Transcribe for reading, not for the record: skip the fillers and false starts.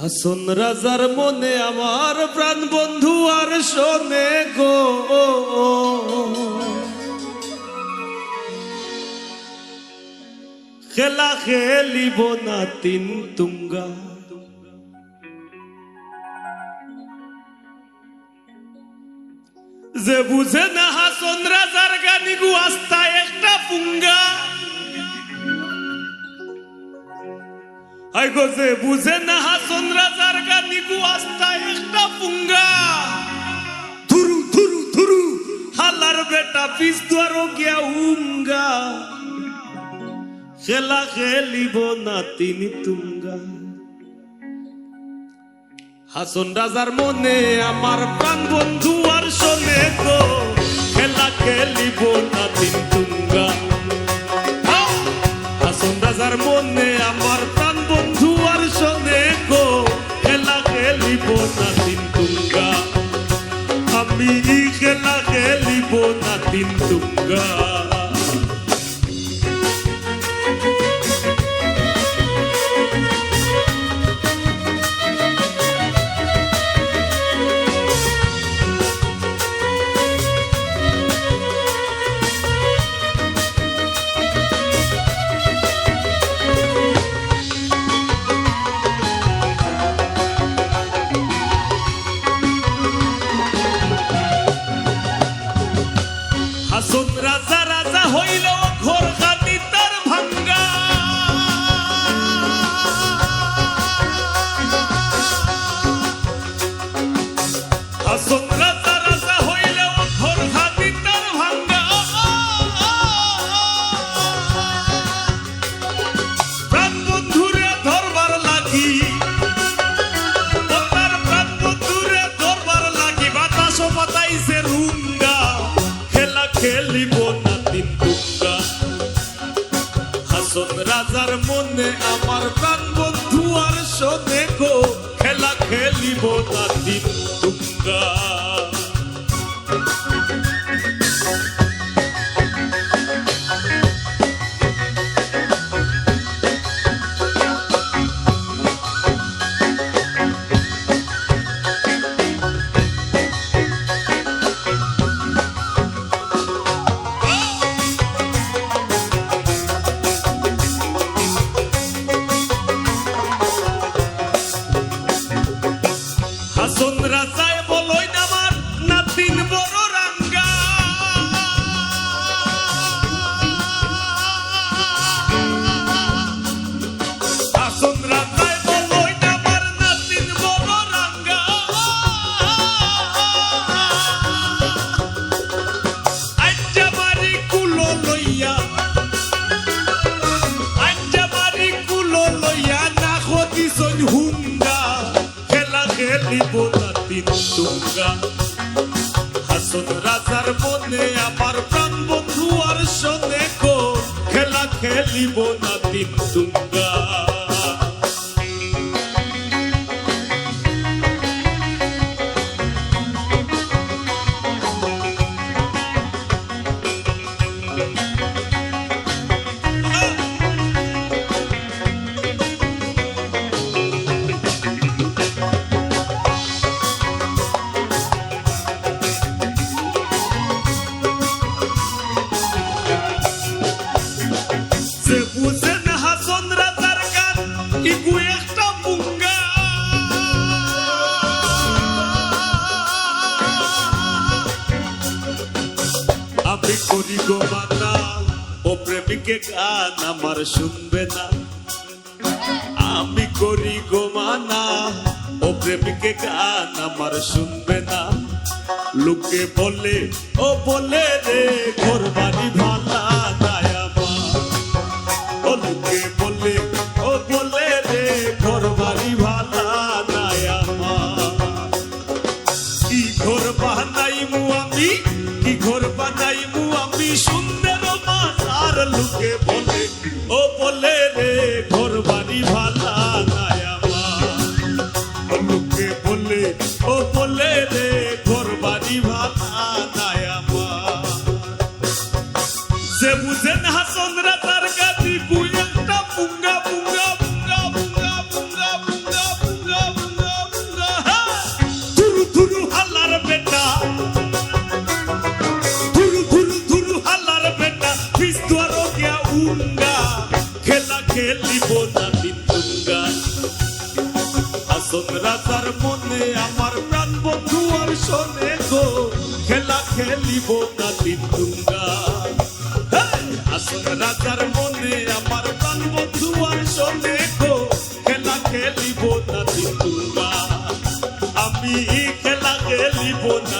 হাসন রাজার মনে আমার প্রাণ বন্ধু আর শোনে গো, খেলা খেলিব না তিন তুঙ্গা। যে বুঝে না হাসন রাজার গানি গু আস্তা একটা পুঙ্গা। আই গো যে বুঝে না হাসন রাজার গানি গু আস্তা একটা পুঙ্গা। ধুরু ধুরু ধুরু হালার বেটা পিস দুয়ারো গিয়া উঙ্গা। খেলা খেলিব না তিন তুঙ্গা। হাসন রাজার মনে আমার প্রাণ বন্ধু আর শোনে গো, খেলা খেলিব না তিন তুঙ্গা। হাসন রাজার মনে আমার প্রাণ বন্ধু আর শোনে গো, খেলা খেলিব না তিন তুঙ্গা। আমি খেলা খেলিব না তিন তুঙ্গা। হাসন রাজা রাজা হইল ঘোর খানি তার ভাঙ্গা। হাসন রাজা রাজা হইল ঘোর খানি তার ভাঙ্গা। প্রাণ বন্ধুরে ধরবার লাগি, তার প্রাণ বন্ধুরে ধরবার লাগি বাতাস বাতাইছে রুঙ্গা। খেলা খেলিব না তিন তুঙ্গা। হাসন রাজার মনে আমার প্রাণ বন্ধু আর শোনে গো, খেলা খেলিব না তিন তুঙ্গা। হাসন রাজায় বলই নামার নাতিন বড় রাঙ্গা। হাসন রাজায় বলই নামার নাতিন বড় রাঙ্গা। আজ্জা মারি কুলো লইয়া, আজ্জা মারি কুলো লইয়া না খদিছন হুঙ্গা। খেলা খেলিব না তিন তুঙ্গা। হাসন রাজার মনে আমার প্রাণ বন্ধু আর শোনে গো, খেলা খেলিব না তিন তুঙ্গা। যে বুঝে না হাসন রাজার গান ইগু একটা পুঙ্গা। আমি করি গো মানা ও প্রেমিকে গান আমার শুনবে না। আমি করি গো মানা ও প্রেমিকে গান আমার শুনবে না। লোকে বলে ও বলে রে ঘর বাড়ি ভালা নাই আমার। ও লোকে বলে ও বলে রে ঘর বাড়ি ভালা নাই আমার। কি ঘর বানাইমু আমি, কি ঘর বানাইমু আমি সুন্দর মাতার। লোকে বলে ও বলে রে ঘর বাড়ি ভালা নাই আমার। লোকে বলে ও বলে রে ঘর বাড়ি ভালা নাই আমার। খেলিব না তিনতুঙ্গা হাসন রাজার মনে আমার প্রাণ বন্ধু আর শোনে গো খেলা খেলিব না তিনতুঙ্গা হাসন রাজার মনে আমার প্রাণ বন্ধু আর শোনে গো খেলা খেলিব না তিনতুঙ্গা আমি খেলা খেলিব না